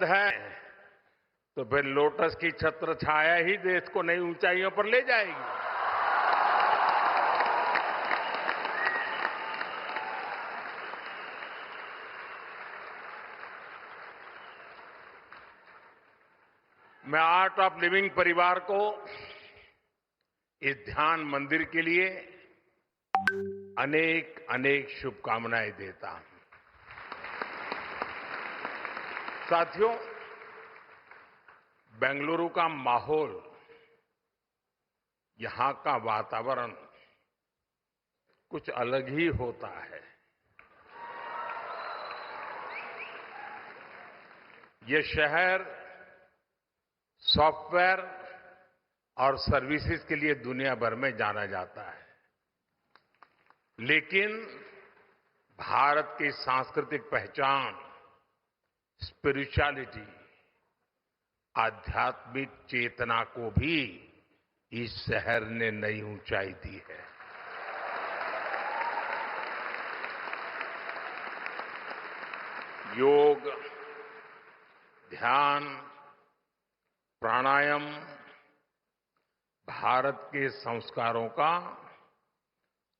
है तो फिर लोटस की छत्र छाया ही देश को नई ऊंचाइयों पर ले जाएगी। मैं आर्ट ऑफ लिविंग परिवार को इस ध्यान मंदिर के लिए अनेक अनेक शुभकामनाएं देता हूं। साथियों, बेंगलुरु का माहौल, यहां का वातावरण कुछ अलग ही होता है। ये शहर सॉफ्टवेयर और सर्विसेज के लिए दुनिया भर में जाना जाता है, लेकिन भारत की सांस्कृतिक पहचान, स्पिरिचुअलिटी, आध्यात्मिक चेतना को भी इस शहर ने नई ऊंचाई दी है। योग, ध्यान, प्राणायाम भारत के संस्कारों का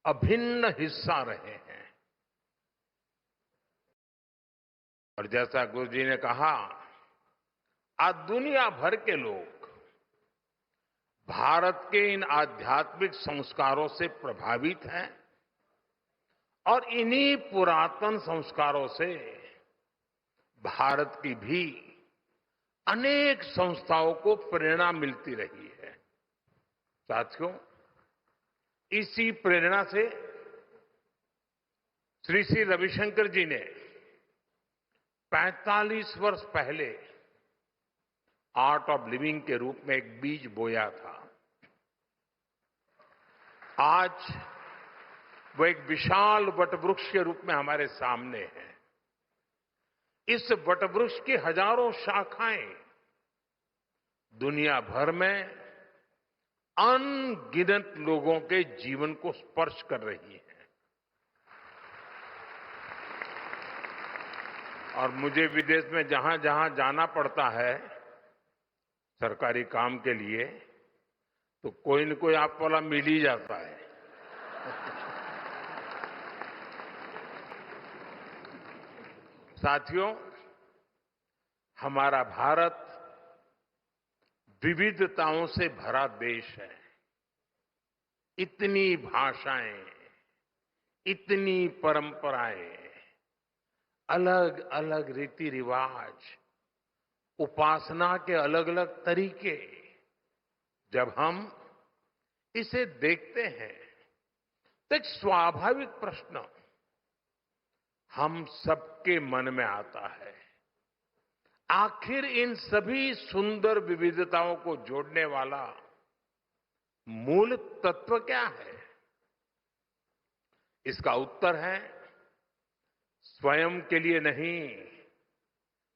अभिन्न हिस्सा रहे हैं। और जैसा गुरु जी ने कहा, आज दुनिया भर के लोग भारत के इन आध्यात्मिक संस्कारों से प्रभावित हैं और इन्हीं पुरातन संस्कारों से भारत की भी अनेक संस्थाओं को प्रेरणा मिलती रही है। साथियों, इसी प्रेरणा से श्री श्री रविशंकर जी ने 45 वर्ष पहले आर्ट ऑफ लिविंग के रूप में एक बीज बोया था। आज वो एक विशाल वटवृक्ष के रूप में हमारे सामने है। इस वटवृक्ष की हजारों शाखाएं दुनिया भर में अनगिनत लोगों के जीवन को स्पर्श कर रही है। और मुझे विदेश में जहां जहां जाना पड़ता है सरकारी काम के लिए, तो कोई न कोई आप वाला मिल ही जाता है। साथियों, हमारा भारत विविधताओं से भरा देश है। इतनी भाषाएं, इतनी परंपराएं, अलग अलग रीति रिवाज, उपासना के अलग अलग तरीके, जब हम इसे देखते हैं तो एक स्वाभाविक प्रश्न हम सबके मन में आता है, आखिर इन सभी सुंदर विविधताओं को जोड़ने वाला मूल तत्व क्या है? इसका उत्तर है स्वयं के लिए नहीं,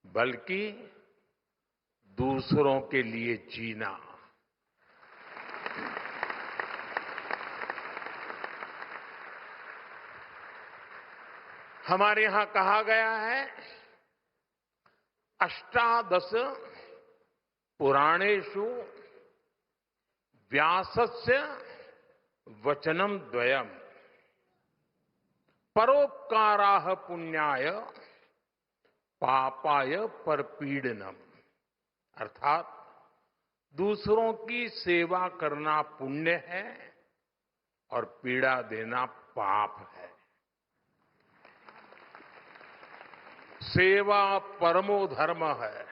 बल्कि दूसरों के लिए जीना। हमारे यहां कहा गया है, अष्टादश पुराणेषु व्यासस्य वचनम द्वयम परोपकाराः पुण्याय पापाय परपीडनम। अर्थात दूसरों की सेवा करना पुण्य है और पीड़ा देना पाप है। सेवा परमो धर्म है।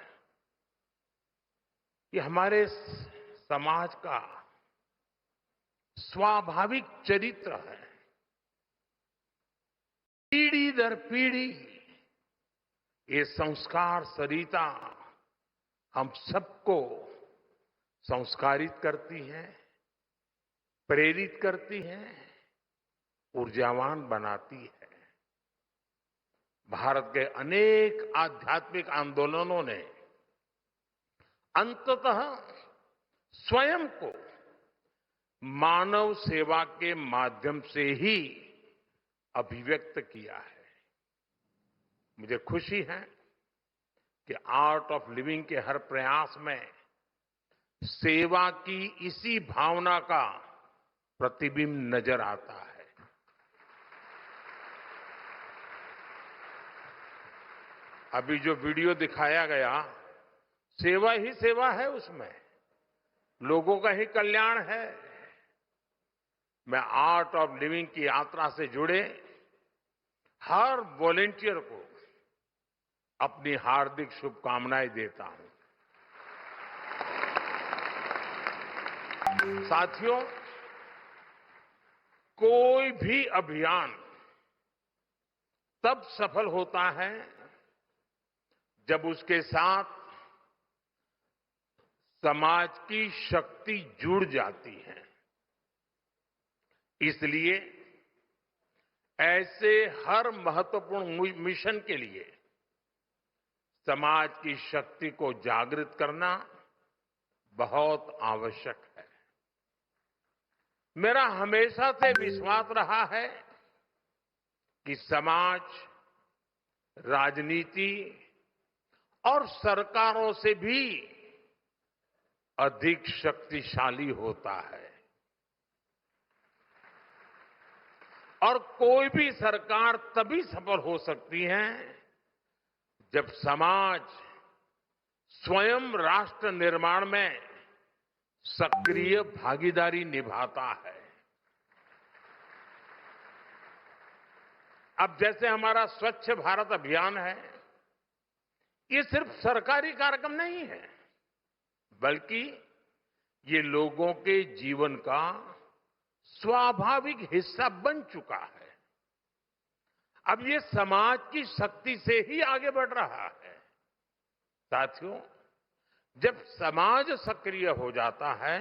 ये हमारे समाज का स्वाभाविक चरित्र है। पीढ़ी दर पीढ़ी ये संस्कार सरिता हम सबको संस्कारित करती है, प्रेरित करती है, ऊर्जावान बनाती है। भारत के अनेक आध्यात्मिक आंदोलनों ने अंततः स्वयं को मानव सेवा के माध्यम से ही अभिव्यक्त किया है। मुझे खुशी है कि आर्ट ऑफ लिविंग के हर प्रयास में सेवा की इसी भावना का प्रतिबिंब नजर आता है। अभी जो वीडियो दिखाया गया, सेवा ही सेवा है, उसमें लोगों का ही कल्याण है। मैं आर्ट ऑफ लिविंग की यात्रा से जुड़े हर वॉलेंटियर को अपनी हार्दिक शुभकामनाएं देता हूं। साथियों, कोई भी अभियान तब सफल होता है जब उसके साथ समाज की शक्ति जुड़ जाती है। इसलिए ऐसे हर महत्वपूर्ण मिशन के लिए समाज की शक्ति को जागृत करना बहुत आवश्यक है। मेरा हमेशा से विश्वास रहा है कि समाज, राजनीति और सरकारों से भी अधिक शक्तिशाली होता है और कोई भी सरकार तभी सफल हो सकती है जब समाज स्वयं राष्ट्र निर्माण में सक्रिय भागीदारी निभाता है। अब जैसे हमारा स्वच्छ भारत अभियान है, ये सिर्फ सरकारी कार्यक्रम नहीं है, बल्कि ये लोगों के जीवन का स्वाभाविक हिस्सा बन चुका है। अब ये समाज की शक्ति से ही आगे बढ़ रहा है। साथियों, जब समाज सक्रिय हो जाता है,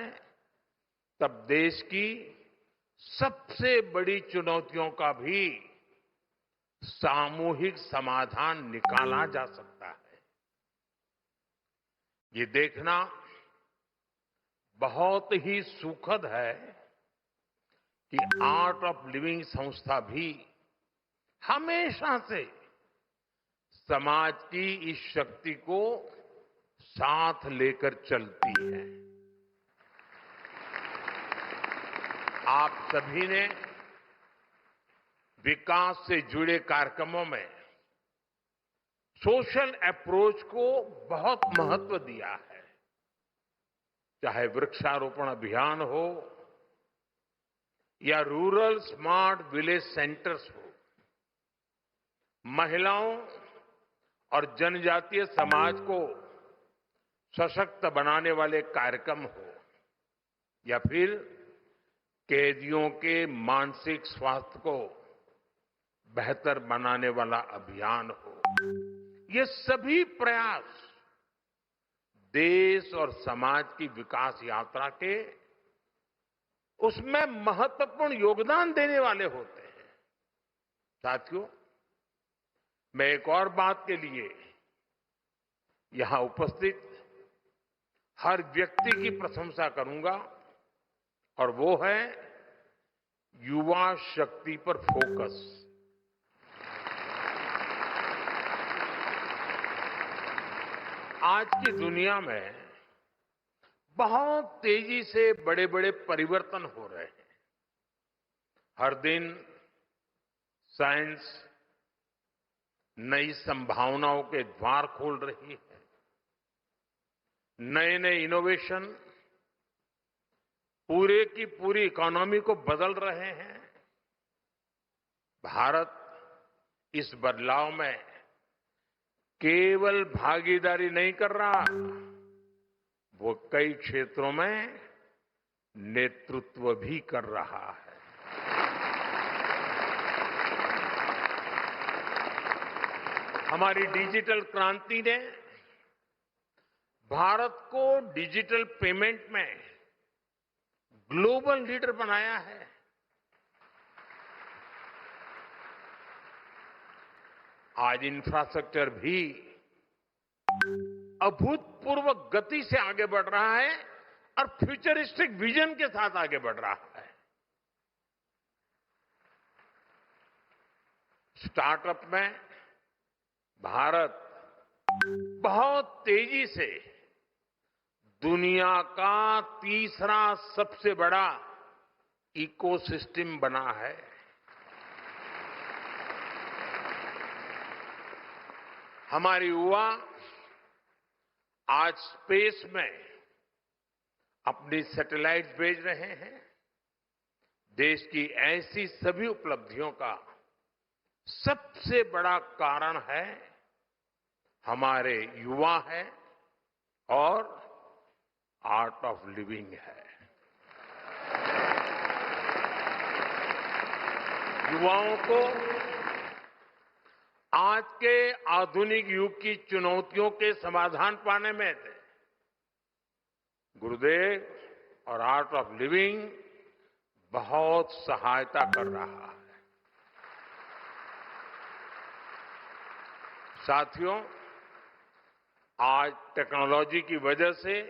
तब देश की सबसे बड़ी चुनौतियों का भी सामूहिक समाधान निकाला जा सकता है। ये देखना बहुत ही सुखद है कि आर्ट ऑफ लिविंग संस्था भी हमेशा से समाज की इस शक्ति को साथ लेकर चलती है। आप सभी ने विकास से जुड़े कार्यक्रमों में सोशल अप्रोच को बहुत महत्व दिया है, चाहे वृक्षारोपण अभियान हो या रूरल स्मार्ट विलेज सेंटर्स हो, महिलाओं और जनजातीय समाज को सशक्त बनाने वाले कार्यक्रम हो या फिर कैदियों के मानसिक स्वास्थ्य को बेहतर बनाने वाला अभियान हो। ये सभी प्रयास देश और समाज की विकास यात्रा के उसमें महत्वपूर्ण योगदान देने वाले होते हैं। साथियों, मैं एक और बात के लिए यहां उपस्थित हर व्यक्ति की प्रशंसा करूंगा, और वो है युवा शक्ति पर फोकस। आज की दुनिया में बहुत तेजी से बड़े बड़े परिवर्तन हो रहे हैं। हर दिन साइंस नई संभावनाओं के द्वार खोल रही है। नए नए इनोवेशन पूरे की पूरी इकोनॉमी को बदल रहे हैं। भारत इस बदलाव में केवल भागीदारी नहीं कर रहा, वो कई क्षेत्रों में नेतृत्व भी कर रहा है। हमारी डिजिटल क्रांति ने भारत को डिजिटल पेमेंट में ग्लोबल लीडर बनाया है। आज इंफ्रास्ट्रक्चर भी अभूतपूर्व गति से आगे बढ़ रहा है और फ्यूचरिस्टिक विजन के साथ आगे बढ़ रहा है। स्टार्टअप में भारत बहुत तेजी से दुनिया का तीसरा सबसे बड़ा इकोसिस्टम बना है। हमारे युवा आज स्पेस में अपनी सैटेलाइट भेज रहे हैं। देश की ऐसी सभी उपलब्धियों का सबसे बड़ा कारण है हमारे युवा है और आर्ट ऑफ लिविंग है। युवाओं को आज के आधुनिक युग की चुनौतियों के समाधान पाने में गुरुदेव और आर्ट ऑफ लिविंग बहुत सहायता कर रहा है। साथियों, आज टेक्नोलॉजी की वजह से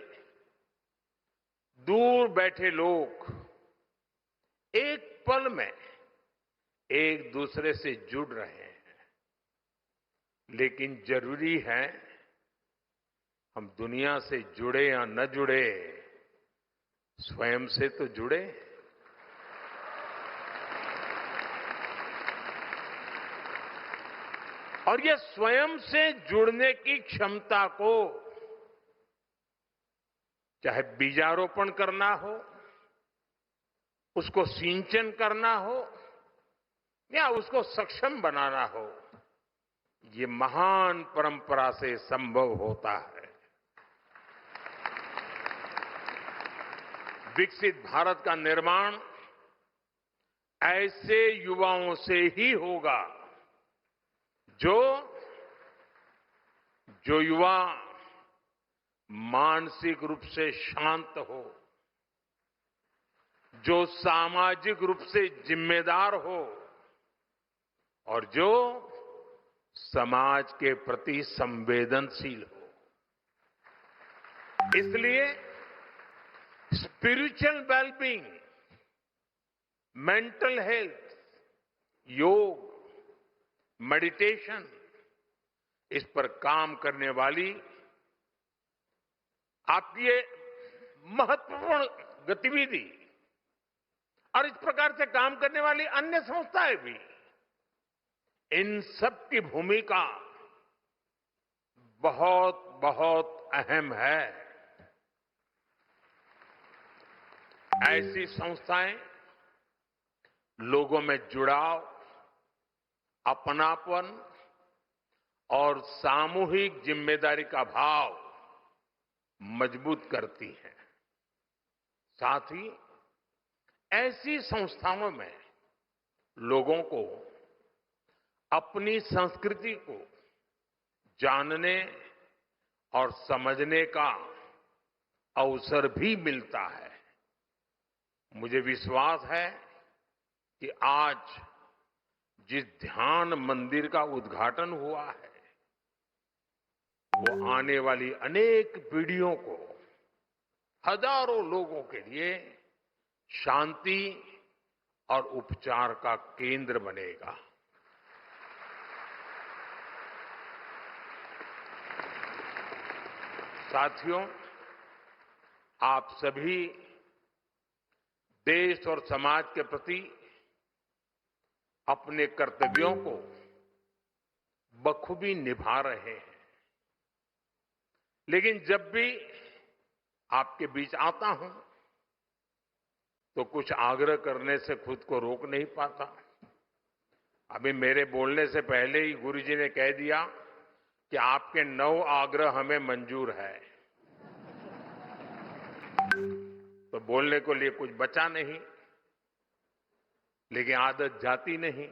दूर बैठे लोग एक पल में एक दूसरे से जुड़ रहे हैं, लेकिन जरूरी है हम दुनिया से जुड़े या न जुड़े, स्वयं से तो जुड़े। और ये स्वयं से जुड़ने की क्षमता को चाहे बीजारोपण करना हो, उसको सिंचन करना हो या उसको सक्षम बनाना हो, ये महान परंपरा से संभव होता है। विकसित भारत का निर्माण ऐसे युवाओं से ही होगा जो युवा मानसिक रूप से शांत हो, जो सामाजिक रूप से जिम्मेदार हो और जो समाज के प्रति संवेदनशील हो। इसलिए स्पिरिचुअल वेलबींग, मेंटल हेल्थ, योग, मेडिटेशन, इस पर काम करने वाली आपकी ये महत्वपूर्ण गतिविधि और इस प्रकार से काम करने वाली अन्य संस्थाएं भी, इन सब की भूमिका बहुत बहुत अहम है। ऐसी संस्थाएं लोगों में जुड़ाव, अपनापन और सामूहिक जिम्मेदारी का भाव मजबूत करती हैं। साथ ही ऐसी संस्थाओं में लोगों को अपनी संस्कृति को जानने और समझने का अवसर भी मिलता है। मुझे विश्वास है कि आज जिस ध्यान मंदिर का उद्घाटन हुआ है, वो आने वाली अनेक पीढ़ियों को, हजारों लोगों के लिए शांति और उपचार का केंद्र बनेगा। साथियों, आप सभी देश और समाज के प्रति अपने कर्तव्यों को बखूबी निभा रहे हैं, लेकिन जब भी आपके बीच आता हूं तो कुछ आग्रह करने से खुद को रोक नहीं पाता। अभी मेरे बोलने से पहले ही गुरुजी ने कह दिया कि आपके 9 आग्रह हमें मंजूर है, तो बोलने को लिए कुछ बचा नहीं, लेकिन आदत जाती नहीं।